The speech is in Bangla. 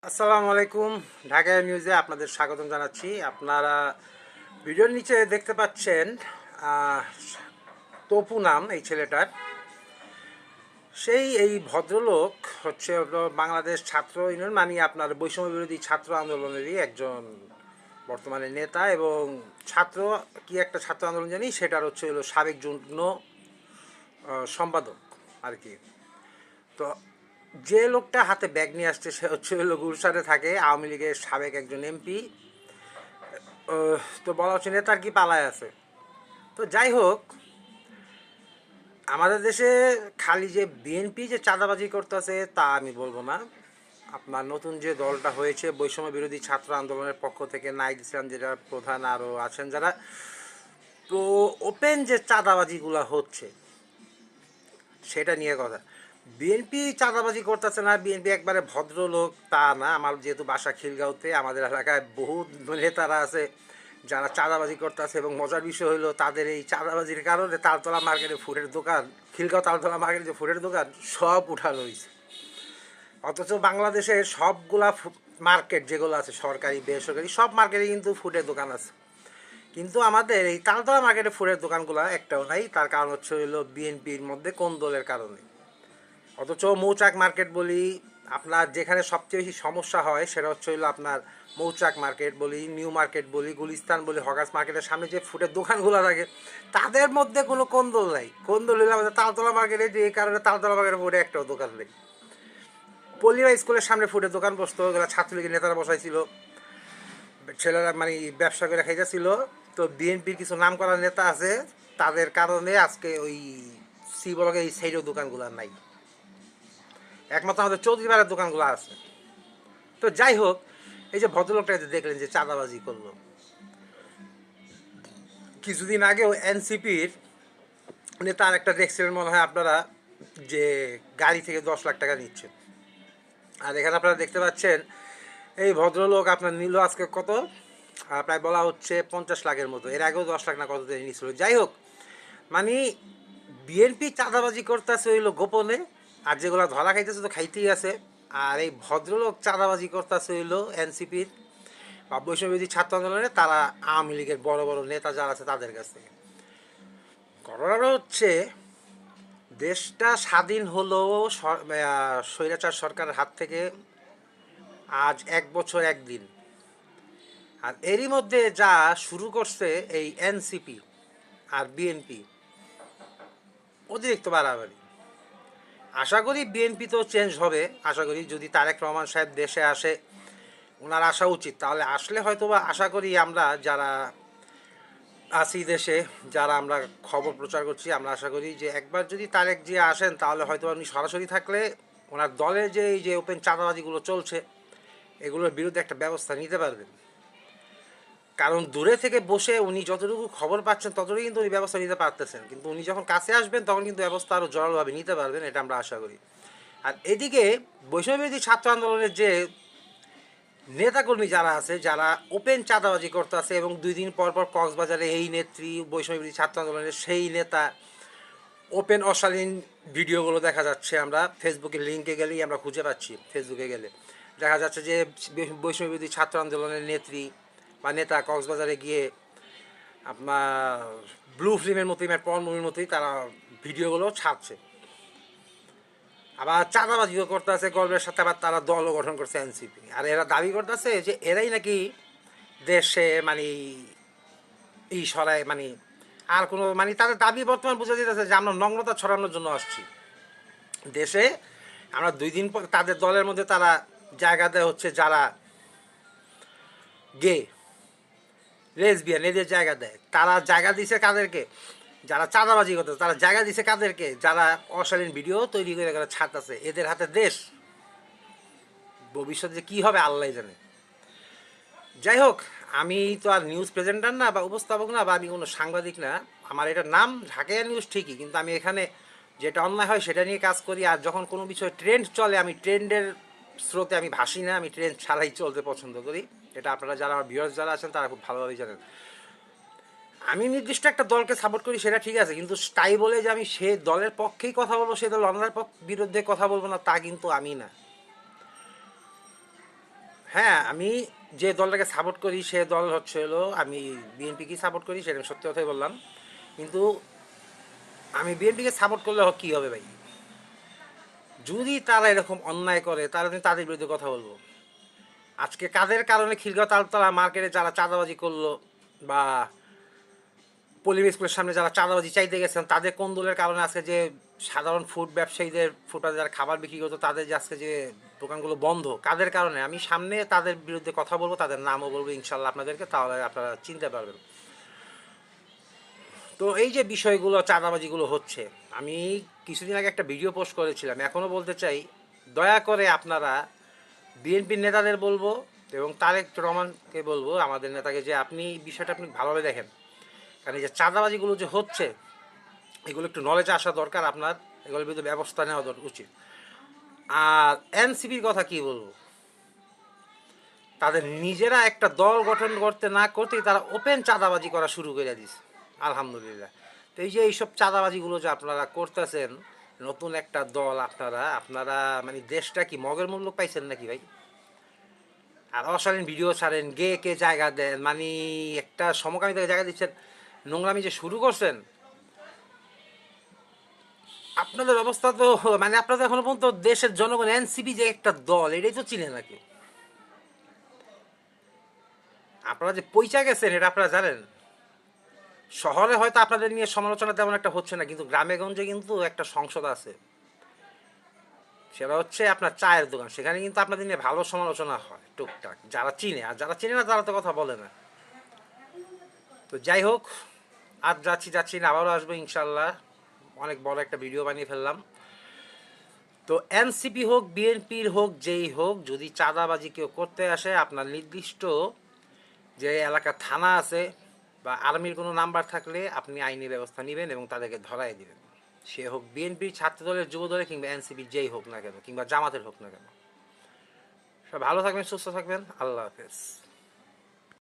আসসালামু আলাইকুম। ঢাকা নিউজে আপনাদের স্বাগতম জানাচ্ছি। আপনারা ভিডিওর নিচে দেখতে পাচ্ছেন আহ, তপু নাম এই ছেলেটার। এই ভদ্রলোক হলো বাংলাদেশ ছাত্র ইউনিয়ন, মানে আপনার বৈষম্য বিরোধী ছাত্র আন্দোলনেরই একজন বর্তমানে নেতা, এবং ছাত্র কি একটা ছাত্র আন্দোলন জানি সেটার হলো সাবেক যুগ্ম সম্পাদক আর কি। তো যে লোকটা হাতে ব্যাগ নিয়ে আসছে সে হলো গুলশানে থাকে, আওয়ামী লীগের সাবেক একজন এমপি। তো বলা হচ্ছে নেতার কি পালায় আছে। তো যাই হোক, আমাদের দেশে খালি যে বিএনপি যে চাঁদাবাজি করতেছে তা আমি বলবো না। আপনার নতুন যে দলটা হয়েছে বৈষম্য বিরোধী ছাত্র আন্দোলনের পক্ষ থেকে নাইদ ইসলাম যেটা প্রধান, আরও আছেন যারা, তো ওপেন যে চাঁদাবাজিগুলো হচ্ছে সেটা নিয়ে কথা। বিএনপি চাঁদাবাজি করতেছে না, বিএনপি একবারে ভদ্রলোক তা না। আমার যেহেতু বাসা খিলগাঁওতে, আমাদের এলাকায় বহু নেতারা আছে যারা চাঁদাবাজি করতেছে, এবং মজার বিষয় হলো তাদের এই চাঁদাবাজির কারণে তালতলা মার্কেটে ফুডের দোকান, খিলগাঁও তালতলা মার্কেটে যে ফুডের দোকান সব উঠানো হয়েছে। অথচ বাংলাদেশের সবগুলা মার্কেট যেগুলো আছে সরকারি বেসরকারি সব মার্কেটে কিন্তু ফুডের দোকান আছে, কিন্তু আমাদের এই তালতলা মার্কেটে ফুডের দোকানগুলো একটাও নাই। তার কারণ হলো বিএনপির মধ্যে কোন দলের কারণে। অথচ মৌচাক মার্কেট বলি, আপনার যেখানে সবচেয়ে বেশি সমস্যা হয় সেটা হলো আপনার মৌচাক মার্কেট বলি, নিউ মার্কেট বলি, গুলিস্তান বলি, হকার্স মার্কেটের সামনে যে ফুডের দোকানগুলো থাকে তাদের মধ্যে কোনো কোন্দল নাই। কোন্দল হলে আমাদের তালতলা মার্কেটে, যে এই কারণে তালতলা মার্কেটের ফুডে একটাও দোকান নেই। পল্লিবা স্কুলের সামনে ফুডের দোকান বসতো, ওগুলো ছাত্রলীগের নেতারা বসাইছিল, ছেলেরা মানে ব্যবসা করে খাইতেছিল। তো বিএনপির কিছু নাম করা নেতা আছে, তাদের কারণে আজকে ওই সি ব্লকে এই সাইডের দোকানগুলো নাই, একমাত্র আমাদের চৌধুরীপাড়ার দোকানগুলো আছে। তো যাই হোক, এই যে ভদ্রলোকটা দেখলেন যে চাঁদাবাজি করলো, কিছুদিন আগেও এনসিপির নেতা আর একটা দেখছিলেন মনে হয় আপনারা, যে গাড়ি থেকে 10 লাখ টাকা নিচ্ছে। আর এখানে আপনারা দেখতে পাচ্ছেন এই ভদ্রলোক আপনার নিল আজকে কত, প্রায় বলা হচ্ছে 50 লাখের মতো। এর আগেও 10 লাখ না কত দিয়ে নিয়েছিল। যাই হোক, মানে বিএনপি চাঁদাবাজি করতেছে হইলো গোপনে, আর যেগুলো ধরা খাইতেছে তো খাইতেই আছে। আর এই ভদ্রলোক চাঁদাবাজি করতেছে হইলো এনসিপির বা বৈষম্যবিরোধী ছাত্র আন্দোলনে, তারা আওয়ামী লীগের বড় বড় নেতা যারা আছে তাদের কাছ থেকে। ঘটনাটা হচ্ছে, দেশটা স্বাধীন হলো স্বৈরাচার সরকারের হাত থেকে আজ 1 বছর 1 দিন। আর এরই মধ্যে যা শুরু করছে এই এনসিপি আর বিএনপি, অতিরিক্ত বাড়াবাড়ি। আশা করি বিএনপি তো চেঞ্জ হবে। আশা করি যদি তারেক রহমান সাহেব দেশে আসে, ওনার আসা উচিত, তাহলে আসলে হয়তো বা আশা করি আমরা যারা আছি দেশে, যারা আমরা খবর প্রচার করছি, আমরা আশা করি যে একবার যদি তারেক জিয়া আসেন তাহলে হয়তো উনি সরাসরি থাকলে ওনার দলের যে এই যে ওপেন চাঁদাবাজিগুলো চলছে এগুলোর বিরুদ্ধে একটা ব্যবস্থা নিতে পারবেন। কারণ দূরে থেকে বসে উনি যতটুকু খবর পাচ্ছেন ততটুকু কিন্তু উনি ব্যবস্থা নিতে পারতেছেন, কিন্তু উনি যখন কাছে আসবেন তখন কিন্তু ব্যবস্থা আরও জোরালোভাবে নিতে পারবেন, এটা আমরা আশা করি। আর এদিকে বৈষম্যবিরোধী ছাত্র আন্দোলনের যে নেতাকর্মী যারা আছে, যারা ওপেন চাঁদাবাজি করতে আছে, এবং 2 দিন পর পর কক্সবাজারে এই নেত্রী বৈষম্যবিরোধী ছাত্র আন্দোলনের সেই নেতা ওপেন অশালীন ভিডিওগুলো দেখা যাচ্ছে। আমরা ফেসবুকের লিঙ্কে গেলেই আমরা খুঁজে পাচ্ছি, ফেসবুকে গেলে দেখা যাচ্ছে যে বৈষম্যবিরোধী ছাত্র আন্দোলনের নেত্রী বা নেতা কক্সবাজারে গিয়ে আপনার ব্লু ফিল্মের মতোই পর্নমূভির মতোই তারা ভিডিওগুলো ছাড়ছে। আবার চাঁদাবাজিও করতে আছে গল্পের সাথে, আবার তারা দলও গঠন করছে এনসিপি। আর এরা দাবি করতেছে যে এরাই নাকি দেশে মানে এই সরায়, মানে আর কোনো, মানে তাদের দাবি বর্তমান বোঝা যেতেছে যে আমরা নগ্নতা ছড়ানোর জন্য আসছি দেশে। আমরা 2 দিন পর তাদের দলের মধ্যে তারা জায়গা দেয় হচ্ছে যারা গে লেসবিয়ান, এদের জায়গা দেয়। তারা জায়গা দিছে কাদেরকে? যারা চাঁদাবাজি করতেছে। তারা জায়গা দিছে কাদেরকে? যারা অশালীন ভিডিও তৈরি করে ছাড়তেছে। এদের হাতে দেশ, ভবিষ্যতে যে কী হবে আল্লাহ জানে। যাই হোক, আমি তো আর নিউজ প্রেজেন্টার না বা উপস্থাপক না, বা আমি কোনো সাংবাদিক না। আমার এটার নাম ঢাকাইয়া নিউজ ঠিকই, কিন্তু আমি এখানে যেটা অন্যায় হয় সেটা নিয়ে কাজ করি। আর যখন কোনো বিষয়ে ট্রেন্ড চলে, আমি ট্রেন্ডের স্রোতে আমি ভাসি না, আমি ট্রেন্ড ছাড়াই চলতে পছন্দ করি। এটা আপনারা যারা আমার ভিউয়ার্স যারা আছেন তারা খুব ভালোভাবেই জানেন। আমি নির্দিষ্ট একটা দলকে সাপোর্ট করি সেটা ঠিক আছে, কিন্তু তাই বলে যে আমি সে দলের পক্ষেই কথা বলবো, সে দল অন্যার বিরুদ্ধে কথা বলবো না, তা কিন্তু আমি না। হ্যাঁ, আমি যে দলটাকে সাপোর্ট করি সে দল হচ্ছে হলো আমি বিএনপিকেই সাপোর্ট করি, সেটা আমি সত্যি কথাই বললাম। কিন্তু আমি বিএনপিকে সাপোর্ট করলে কী হবে ভাই? যদি তারা এরকম অন্যায় করে তাহলে আমি তাদের বিরুদ্ধে কথা বলবো। আজকে কাদের কারণে খিলগাঁও তালতলা মার্কেটে যারা চাঁদাবাজি করলো, বা পল্লী স্কুলের সামনে যারা চাঁদাবাজি চাইতে গেছেন, তাদের কোন দলের কারণে আজকে যে সাধারণ ফুড ব্যবসায়ীদের, ফুটপাতে যারা খাবার বিক্রি করতো তাদের যে আজকে যে দোকানগুলো বন্ধ, কাদের কারণে? আমি সামনে তাদের বিরুদ্ধে কথা বলবো, তাদের নামও বলবো ইনশাল্লাহ আপনাদেরকে, তাহলে আপনারা চিনতে পারবেন। তো এই যে বিষয়গুলো চাঁদাবাজিগুলো হচ্ছে, আমি কিছুদিন আগে একটা ভিডিও পোস্ট করেছিলাম, এখনও বলতে চাই, দয়া করে আপনারা বিএনপির নেতাদের বলবো এবং তারেক রহমানকে বলবো, আমাদের নেতাকে, যে আপনি বিষয়টা আপনি ভালোভাবে দেখেন। কারণ এই যে চাঁদাবাজিগুলো যে হচ্ছে, এগুলো একটু নলেজ আসা দরকার আপনার, এগুলোর বিরুদ্ধে ব্যবস্থা নেওয়া উচিত। আর এনসিপির কথা কি বলবো, তাদের নিজেরা একটা দল গঠন করতে না করতেই তারা ওপেন চাঁদাবাজি করা শুরু করে দিছে। আলহামদুলিল্লাহ। তো এই যে এইসব চাঁদাবাজিগুলো যে আপনারা করতেছেন, নতুন একটা দল, আপনারা আপনারা মানে দেশটা কি মগের মূল্য পাইছেন নাকি ভাই? আর অশালীন ভিডিও ছাড়েন, গে কে জায়গা দেন, মানে একটা সমকামীদের জায়গা দিচ্ছেন, নোংরামি যে শুরু করছেন, আপনাদের অবস্থা তো মানে আপনাদের এখনো পর্যন্ত দেশের জনগণ এনসিপি যে একটা দল এটাই তো চিনে নাকি? আপনারা যে পয়সা গেছেন এটা আপনারা জানেন। শহরে হয়তো আপনাদের নিয়ে সমালোচনা তেমন একটা হচ্ছে না, কিন্তু গ্রামে গঞ্জে কিন্তু একটা সংসদ আছে, সেটা হচ্ছে আপনার চায়ের দোকান, সেখানে কিন্তু আপনাদের নিয়ে ভালো সমালোচনা হয় টুকটাক, যারা চিনে। আর যারা চিনে না তারা তো কথা বলে না। তো যাই হোক, আজ যাচ্ছি না, আবারও আসবো ইনশাল্লাহ। অনেক বড় একটা ভিডিও বানিয়ে ফেললাম। তো এনসিপি হোক, বিএনপির হোক, যেই হোক, যদি চাঁদাবাজি কেউ করতে আসে, আপনার নির্দিষ্ট যে এলাকার থানা আছে বা আর্মির কোনো নাম্বার থাকলে আপনি আইনি ব্যবস্থা নেবেন এবং তাদেরকে ধরাই দিবেন। সে হোক বিএনপির, ছাত্রদলের, যুবদলের, কিংবা এনসিপির যেই হোক না কেন, কিংবা জামাতের হোক না কেন। সব ভালো থাকবেন, সুস্থ থাকবেন, আল্লাহ হাফেজ।